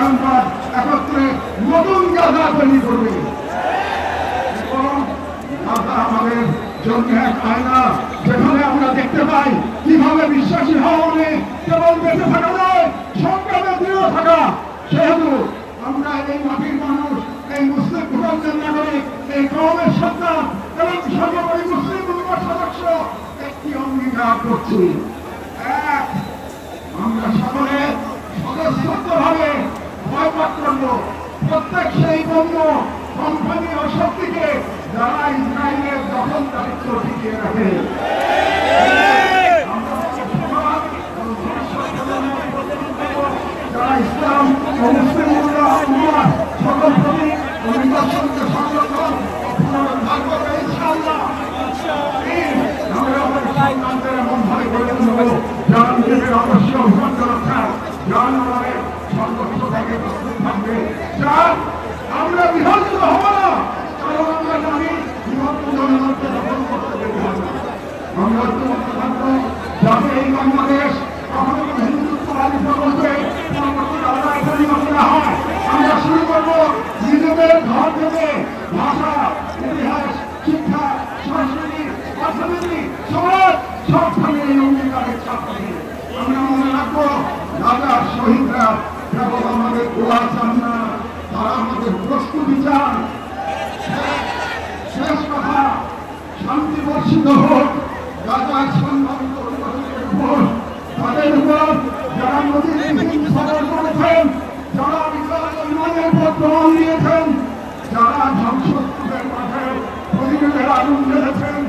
বারংবার একত্রে নতুন গাজা তৈরি করবে। গাজা আমাদের জন্য এক আয়না, যেখানে আমরা দেখতে পাই কিভাবে বিশ্বাসী হওয়া মানে কেবল বেঁচে থাকা নয়, সংগ্রামে দৃঢ় থাকা। সেহেতু আমরা এই মাটির মানুষ, এই মুসলিম ভূখণ্ডের নাগরিক, এই কওমের সন্তান এবং সর্বোপরি মুসলিম উম্মার সদস্য একটি অঙ্গীকার করছি। এক, আমরা সকলে স্বতঃস্ফূর্তভাবে বয়কট করব প্রত্যেক সেই পণ্য, কোম্পানি ও শক্তিকে যারা ইসরায়েলের দখলদারিত্ব টিকিয়ে রাখে। যারা ইসলাম ও মুসলিম উম্মার সকল প্রতীক ও নিদর্শনকে সংরক্ষণ ও পুনরুদ্ধার করবে ইনশাআল্লাহ। আমরা আমাদের সন্তানদের এমনভাবে গড়ে তুলব যারা নিজেদের অবশ্যই অভিমান রক্ষা, যারা আমাদের সর্বোচ্চ থেকে প্রস্তুত থাকবে, যা আমরা বিভাজিত হব না, কারণ আমরা জানি বিভক্ত জনগণকে দখল করতে দেবে না। আমরা ঐক্যবদ্ধ থাকবো যাতে এই বাংলাদেশ কখনো হিন্দুত্ববাদী প্রকল্পে পরিণত না হয়। আমরা শুরু করবো নিজেদের ঘর থেকে ভাষা, ইতিহাস, শিক্ষা, সংস্কৃতি, অর্থনীতি, সমাজ সবখানে এই অঙ্গীকারের ছাত্র। আমরা মনে রাখবো রাজার শহীদরা কেবল আমাদের গোলা চান না, তারা আমাদের প্রস্তুতি চান। শেষ কথা, শান্তি বর্ষিত হোক রাজার সম্মানিত অধিবাসীদের উপর, তাদের উপর যারা নদীর টিফিন সফর করেছেন, যারা বিমানের উপর প্রমাণ দিয়েছেন, যারা ধ্বংসস্তূপের মাঠে প্রতিরোধের আগুন জ্বেলেছেন,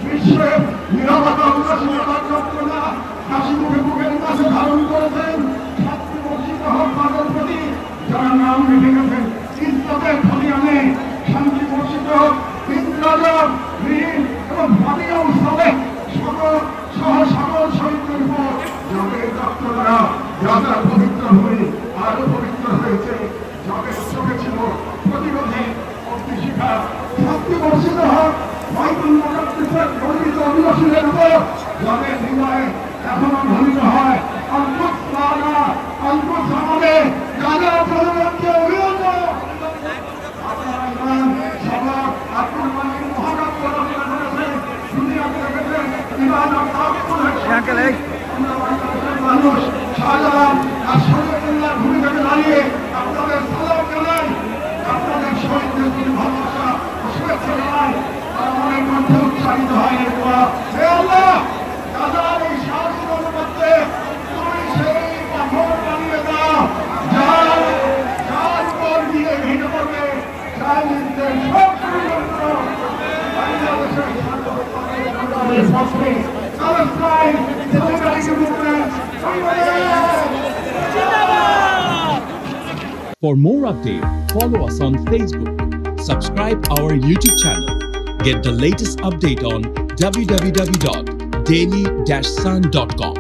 বিশ্বের নিরাপত্তা উদাসীনতার যন্ত্রণা হাসি মুখে বুকের কাছে ধারণ করেছেন, শান্তি বর্ষিত হোক তাদের প্রতি যারা নাম রেখে গেছেন ইসলামের খতিয়ানে। শান্তি বর্ষিত হোক ইন্দ্রাজ, ঋণ এবং ভাবিয়া উৎসবে সহ সকল শহীদের উপর যাদের রক্তরা রাজার পবিত্র হয়ে আরো পবিত্র হয়েছে, যাদের চোখে ছিল প্রতিরোধে অগ্নিশিখা। শান্তি বর্ষিত হোক বাইতুল মুকাদ্দাসের গর্বিত অধিবাসীদের উপর যাদের হৃদয়ে এখনো ধ্বনিত হয় অদ্ভুত প্রাণা, অদ্ভুত সমাজে রাজা প্রধানমন্ত্রী অভিনন্দন। আপনারা ইমান, সবক, আত্মনির্ভরশীল মহাকাব্য রচনা করেছেন, দুনিয়াকে রেখেছেন ইমান ও তাওহীদের মানুষ। শাহজালাল আর শরীয়তুল্লাহর ভূমি থেকে দাঁড়িয়ে আপনাদের সালাম জানাই, আপনাদের শহীদদের প্রতি ভালোবাসা ও শুভেচ্ছা জানাই। তারা মনের মধ্যে উৎসাহিত হয় এই দোয়া, হে আল্লাহ গাজার এই সাহসী মনোভাবকে তুমি সেই পাথর বানিয়ে দাও যার উপর দিয়ে ভেঙে পড়বে চাইনিজদের সব ষড়যন্ত্র। বাংলাদেশের সার্বভৌমত্বের পক্ষে Palestine Democratic Movement. For more updates, follow us on Facebook, subscribe our YouTube channel, get the latest update on www.daily-sun.com.